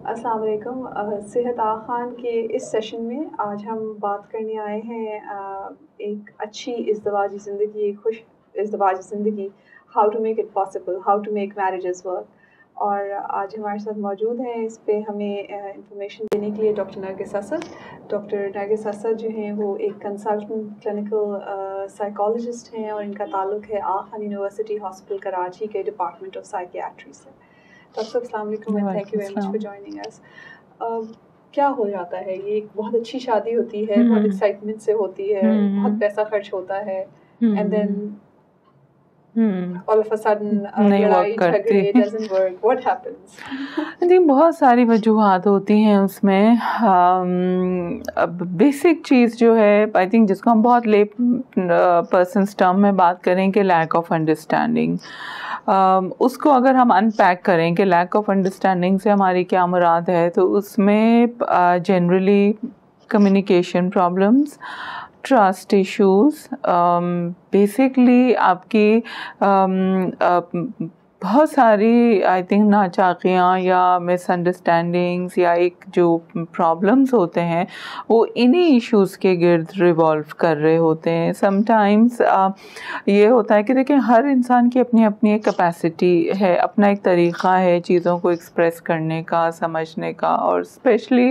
अस्सलाम वालेकुम। सेहत आखान के इस सेशन में आज हम बात करने आए हैं एक अच्छी इज़्दिवाजी ज़िंदगी, खुश इज़्दिवाजी ज़िंदगी, how to make it possible, how to make marriages work. और आज हमारे साथ मौजूद हैं इस पे हमें इंफॉर्मेशन देने के लिए डॉक्टर नरगिस असद। डॉक्टर नरगिस असद जो हैं वो एक कंसल्टेंट क्लिनिकल साइकोलॉजिस्ट हैं और इनका ताल्लुक़ है आखान यूनिवर्सिटी हॉस्पिटल कराची के डिपार्टमेंट ऑफ साइकियाट्री से। डॉक्टर साहब अस्सलाम वालेकुम and thank you very much for joining us. क्या हो जाता है, ये एक बहुत अच्छी शादी होती है, बहुत एक्साइटमेंट से होती है, बहुत पैसा खर्च होता है and then all of a sudden लड़ाई झगड़े doesn't work, what happens? I think बहुत सारी वजूहात होती हैं उसमें। अब बेसिक चीज़ जो है, आई थिंक जिसको हम बहुत ले पर्सन्स टर्म में बात करें कि लैक ऑफ अंडरस्टैंडिंग, उसको अगर हम अनपैक करें कि लैक ऑफ अंडरस्टैंडिंग से हमारी क्या मुराद है, तो उसमें generally communication problems, trust issues, basically आपकी बहुत सारी आई थिंक नाचाकियाँ या मिसअंडरस्टैंडिंग्स या एक जो प्रॉब्लम्स होते हैं वो इन्हीं इश्यूज़ के गिर्द रिवॉल्व कर रहे होते हैं। समटाइम्स ये होता है कि देखिए हर इंसान की अपनी अपनी एक कैपेसिटी है, अपना एक तरीक़ा है चीज़ों को एक्सप्रेस करने का, समझने का। और specially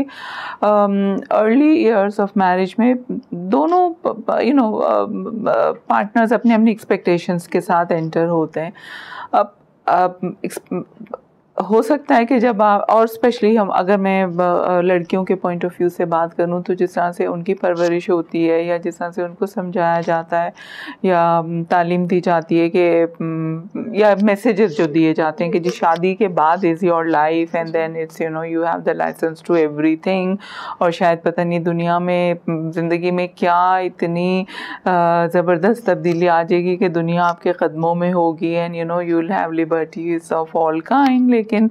early years of marriage में दोनों पार्टनर्स अपनी अपनी एक्सपेक्टेशंस के साथ एंटर होते हैं। हो सकता है कि जब आप, और स्पेशली हम अगर मैं लड़कियों के पॉइंट ऑफ व्यू से बात करूं, तो जिस तरह से उनकी परवरिश होती है या जिस तरह से उनको समझाया जाता है या तालीम दी जाती है कि या मैसेजेस जो दिए जाते हैं कि जी शादी के बाद is your life and then it's you have the licence to everything. और शायद पता नहीं दुनिया में ज़िंदगी में क्या इतनी ज़बरदस्त तब्दीली आ जाएगी कि दुनिया आपके कदमों में होगी and you will have liberties of all kind. लेकिन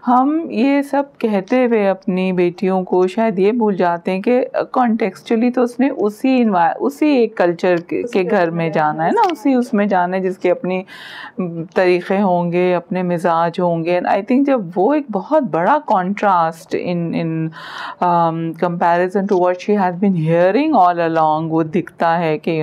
हम ये सब कहते हुए अपनी बेटियों को शायद ये भूल जाते हैं कि कॉन्टेक्सचुअली तो उसने उसी एक कल्चर के घर में जाना है ना, उसमें जाना है जिसके अपने तरीक़े होंगे, अपने मिजाज होंगे। एंड आई थिंक जब वो एक बहुत बड़ा contrast in comparison to what she has been hearing all along वो दिखता है कि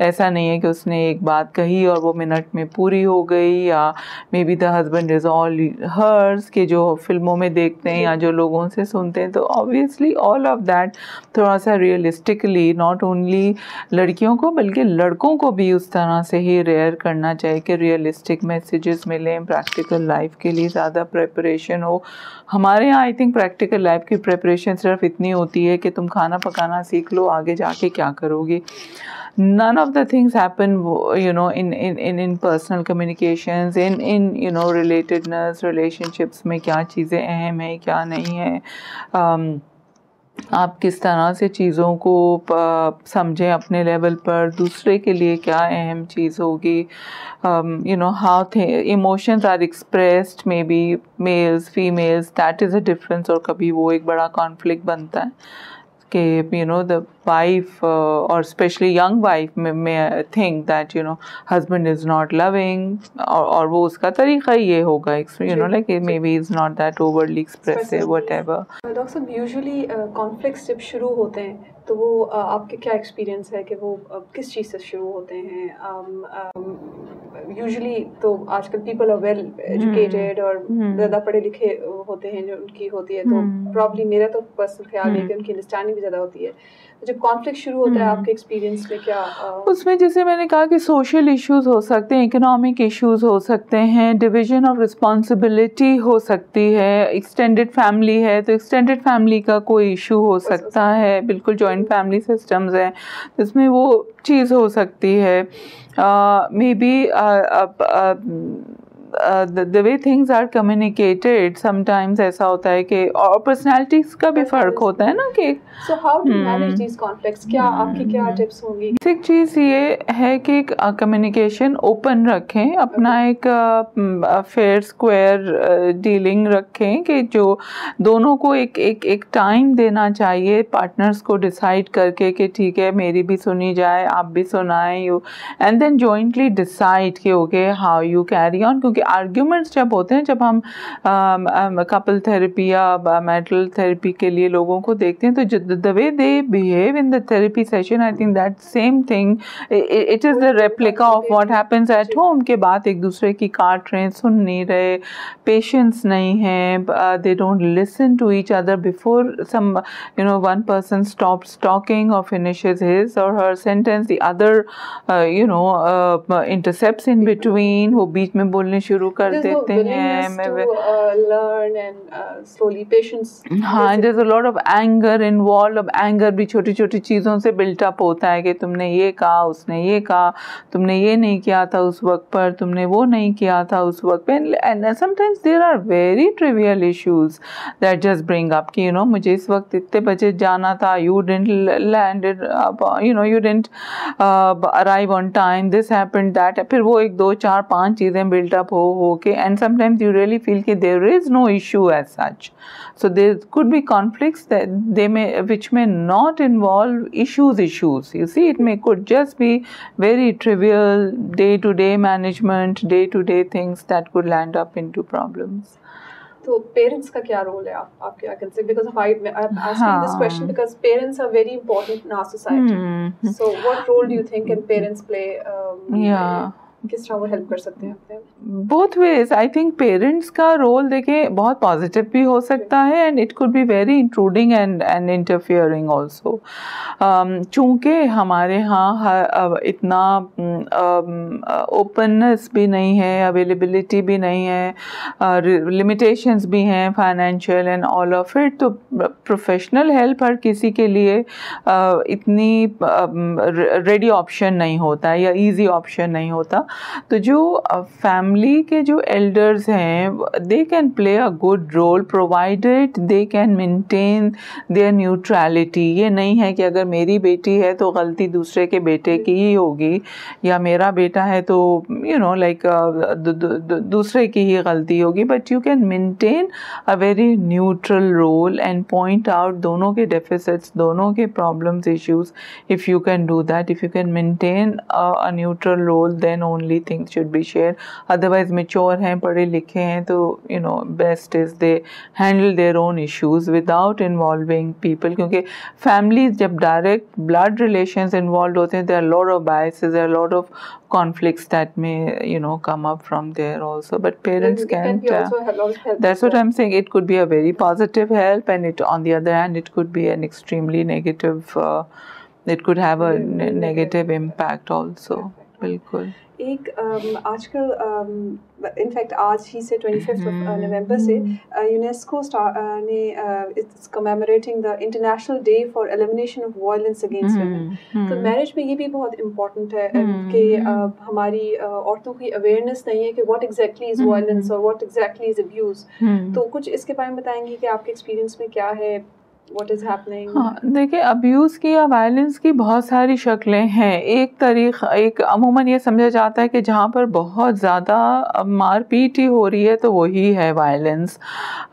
ऐसा नहीं है कि उसने एक बात कही और वो मिनट में पूरी हो गई, या maybe the husband is all hers के जो फिल्मों में देखते हैं या जो लोगों से सुनते हैं। तो ऑब्वियसली ऑल ऑफ दैट थोड़ा सा रियलिस्टिकली नॉट ओनली लड़कियों को बल्कि लड़कों को भी उस तरह से ही रेयर करना चाहिए कि रियलिस्टिक मैसेजेस मिलें, प्रैक्टिकल लाइफ के लिए ज़्यादा प्रिपरेशन हो। हमारे यहाँ आई थिंक प्रैक्टिकल लाइफ की प्रिपरेशन सिर्फ इतनी होती है कि तुम खाना पकाना सीख लो, आगे जाके क्या करोगी। None of the things happen in personal communications, in relatedness, relationships में क्या चीज़ें अहम है क्या नहीं है, आप किस तरह से चीज़ों को समझें अपने लेवल पर, दूसरे के लिए क्या अहम चीज़ होगी, how emotions are expressed, maybe males females, that is a difference। और कभी वो एक बड़ा conflict बनता है कि the wife or especially young wife may think that husband is not loving, और वो उसका तरीक़ा ये होगा like maybe it's not that overly expressive whatever। Doctor साहब यूजुअली कॉन्फ्लिक्ट्स जब शुरू होते हैं तो वो आपके क्या एक्सपीरियंस है कि वो किस चीज़ से शुरू होते हैं? यूजुअली तो आजकल पीपल आर वेल एजुकेटेड और ज़्यादा पढ़े लिखे होते हैं जो उनकी होती है, तो प्रॉब्ली मेरा तो पर्सनल ख्याल है कि उनकी अंडरस्टैंडिंग भी ज़्यादा होती है। जब कॉन्फ्लिक्ट शुरू होता है आपके एक्सपीरियंस में क्या उसमें, जैसे मैंने कहा कि सोशल इश्यूज हो सकते हैं, इकोनॉमिक इश्यूज हो सकते हैं, डिवीजन ऑफ रिस्पॉन्सिबिलिटी हो सकती है, एक्सटेंडेड फैमिली है तो एक्सटेंडेड फैमिली का कोई इशू हो सकता है, बिल्कुल जॉइंट फैमिली सिस्टम्स हैं जिसमें वो चीज़ हो सकती है। May be the way things are communicated sometimes ऐसा होता है कि, और पर्सनालिटीज़ का भी फ़र्क होता है ना कि so how do you manage these conflicts? क्या आपकी क्या टिप्स होंगी? बेसिक चीज़ ये है कि कम्युनिकेशन ओपन रखें, अपना एक फेयर स्क्वायर डीलिंग रखें कि जो दोनों को एक टाइम देना चाहिए पार्टनर्स को डिसाइड करके कि ठीक है मेरी भी सुनी जाए, आप भी सुनाएं, एंड देन जॉइंटली डिसाइड कि okay how you carry on. क्योंकि क्योंकि आर्ग्यूमेंट्स जब होते हैं, जब हम कपल थेरेपी या मैरिटल थेरेपी के लिए लोगों को देखते हैं, तो the way they behave in the therapy session, I think that same thing it is the replica of what happens at home. के बात एक दूसरे की काट रहे हैं, सुन नहीं रहे, पेशेंस नहीं है, they don't listen to each other before some one person stops talking or finishes his or her sentence, the other intercepts in between, वो बीच में बोलने शुरू कर देते हैं। learn and slowly patience. हाँ, there's a lot of anger involved. अब anger भी छोटी छोटी चीज़ों से built up होता है कि तुमने ये कहा, उसने ये कहा, तुमने ये नहीं किया था उस वक्त पर, तुमने वो नहीं किया था उस वक्त पे, and sometimes there are very trivial issues that just bring up कि मुझे इस वक्त इतने बजे जाना था, you didn't land it, you didn't arrive on time, this happened, that, फिर वो 1 2 4 5 चीज़ें built up हो के, and sometimes you really feel कि there is no issue as such. So there could be conflicts that which may not involve issues. You see, it could just be very trivial day-to-day management, day-to-day things that could land up into problems. तो parents का क्या role है, आप क्या कहते हैं? Because I'm asking this question because parents are very important in our society. So what role do you think can parents play? किस तरह वो हेल्प कर सकते हैं? Both ways I think parents का रोल देखें बहुत पॉजिटिव भी हो सकता है, and it could be very intruding and interfering also. चूँकि हमारे यहाँ इतना ओपननेस भी नहीं है, अवेलेबिलिटी भी नहीं है, लिमिटेशंस भी हैं financial and all of it, तो प्रोफेशनल हेल्प हर किसी के लिए इतनी रेडी ऑप्शन नहीं होता या इजी ऑप्शन नहीं होता। तो जो फैमिली के जो एल्डर्स हैं, they can play a good role provided they can maintain their neutrality. ये नहीं है कि अगर मेरी बेटी है तो गलती दूसरे के बेटे की ही होगी, या मेरा बेटा है तो दूसरे की ही गलती होगी, but you can maintain a very neutral role and point out दोनों के डेफिसिट्स, दोनों के problems, issues. If you can do that, if you can maintain a neutral role, then only things should be shared. Otherwise mature हैं, पढ़े लिखे हैं, तो best is they handle their own issues without involving people, क्योंकि families जब direct blood relations involved होते हैं, there are a lot of biases, there are a lot of conflicts that may come up from there also, but parents can't that's what I'm saying. It could be a very positive help, and it, on the other hand, it could be an extremely negative it could have a negative impact also. बिल्कुल। एक आजकल in fact आज ही से 25 नवंबर से UNESCO ने it's commemorating the international day for elimination of violence against women. तो marriage में ये भी बहुत इम्पोर्टेंट है कि हमारी औरतों की अवेयरनेस नहीं है कि व्हाट एग्जैक्टली इज़ वायलेंस और व्हाट एग्जैक्टली इज़ अब्यूज़। तो कुछ इसके बारे में बताएंगे कि आपके एक्सपीरियंस में क्या है, What is happening? हाँ, देखिए, अब्यूज़ की या वायलेंस की बहुत सारी शक्लें हैं। एक अमूमन ये समझा जाता है कि जहाँ पर बहुत ज़्यादा मारपीट ही हो रही है तो वही है वायलेंस,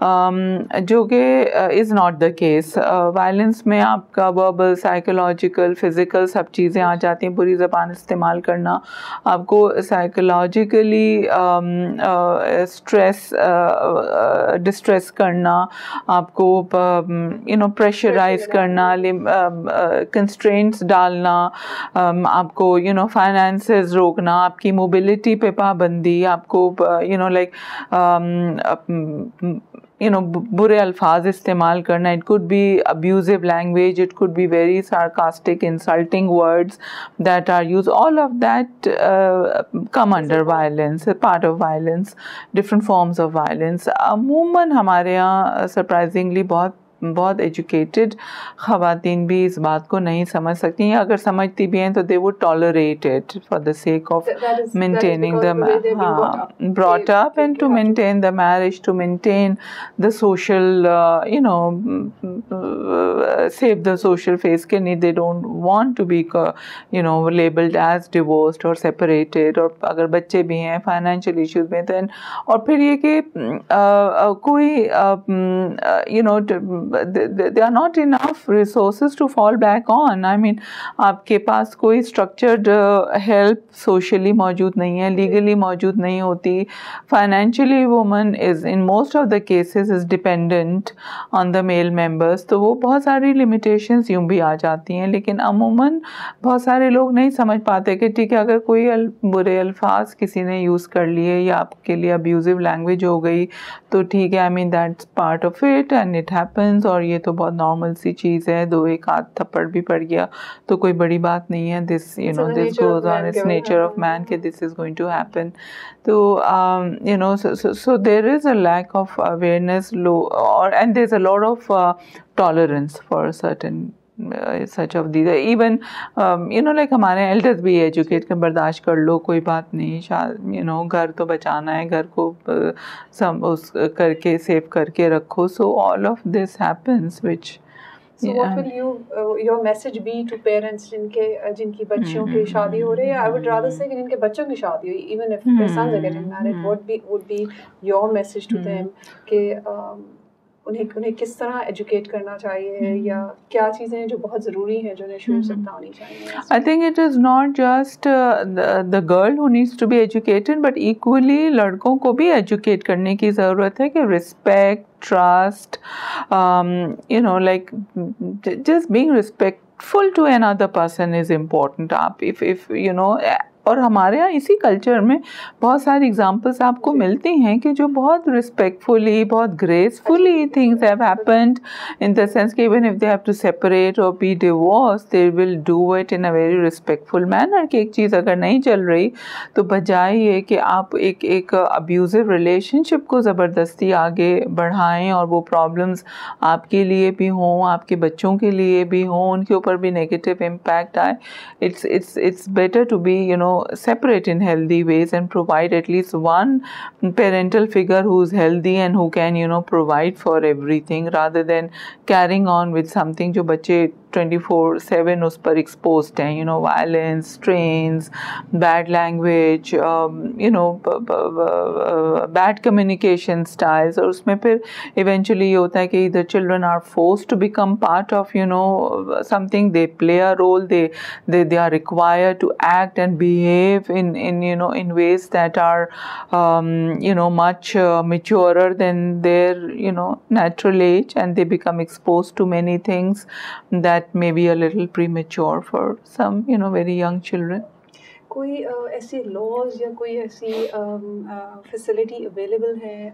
जो कि is not the case. Violence में आपका वर्बल, साइकोलॉजिकल, फ़िज़िकल सब चीज़ें आ जाती हैं। बुरी ज़बान इस्तेमाल करना, आपको साइकोलॉजिकली डिस्ट्रेस करना, आपको प्रेशराइज करना, कंस्ट्रेंट्स डालना, आपको फाइनेंसेस रोकना, आपकी मोबिलिटी पे पाबंदी, आपको बुरे अल्फाज इस्तेमाल करना। It could be abusive language, it could be very sarcastic insulting words that are use, all of that come under violence, part of violence, different forms of violence. अमूमन हमारे यहाँ सरप्राइजिंगली बहुत एजुकेटेड ख़वातीन भी इस बात को नहीं समझ सकती हैं, अगर समझती भी हैं तो they would tolerate it for the sake of maintaining the brought up and to maintain the marriage, to maintain the social save the social face के नहीं, they don't want to be labelled as divorced और separated, और अगर बच्चे भी हैं, financial issues में, then और फिर ये कि कोई they are not enough resources to fall back on. I mean आपके पास कोई स्ट्रक्चर्ड हेल्प सोशली मौजूद नहीं है, लीगली मौजूद नहीं होती. Financially woman is in most of the cases is dependent on the male members. तो वो बहुत सारी लिमिटेशंस यूँ भी आ जाती हैं. लेकिन अमूमन बहुत सारे लोग नहीं समझ पाते कि ठीक है, अगर कोई बुरे अल्फाज किसी ने यूज़ कर लिए या आपके लिए अब्यूजिव लैंग्वेज हो गई तो ठीक है, I mean that's part of it and it happens, और ये तो बहुत नॉर्मल सी चीज़ है. दो एक आध थप्पड़ भी पड़ गया तो कोई बड़ी बात नहीं है. This this goes on, it's nature of man कि this is going to happen. तो so there is a lack of awareness, and there's a lot of tolerance for certain such of these. Even like हमारे elders भी educate कर बर्दाश्त कर लो, कोई बात नहीं, घर तो बचाना है, घर को उस करके सेव करके रखो. So all of this happens, which So what will your message be to parents जिनकी बच्चियों की शादी हो रही है? I would rather say कि जिनके बच्चों की शादी हुई, even if their sons are getting married, what would be your message to them कि उन्हें किस तरह एजुकेट करना चाहिए, या क्या चीज़ें जो बहुत ज़रूरी हैं जो उन्हें शुरू से पता होनी चाहिए? I think it is not just the girl who needs to be educated, but equally लड़कों को भी educate करने की ज़रूरत है कि respect, trust, like just being respectful to another person is important. आप if और हमारे यहाँ इसी कल्चर में बहुत सारी एग्जांपल्स आपको मिलती हैं कि जो बहुत रिस्पेक्टफुली, बहुत gracefully things have happened, in the sense कि even if they have to separate और be divorce, they will do it in a very respectful manner. कि एक चीज़ अगर नहीं चल रही तो बजाय ये कि आप एक अब्यूजिव रिलेशनशिप को ज़बरदस्ती आगे बढ़ाएं और वो प्रॉब्लम्स आपके लिए भी हों, आपके बच्चों के लिए भी हों, उनके ऊपर भी नेगेटिव इम्पैक्ट आए. It's better to be separate in healthy ways and provide at least one parental figure who's healthy and who can provide for everything, rather than carrying on with something जो बच्चे 24/7 उस पर exposed हैं, violence, strains, bad language, bad communication styles. और उसमें फिर eventually ये होता है कि either children are forced to become part of something, they play a role, they are required to act and behave in ways that are much maturer than their natural age, and they become exposed to many things that may be a little premature for some very young children. कोई ऐसी laws या कोई ऐसी facility available है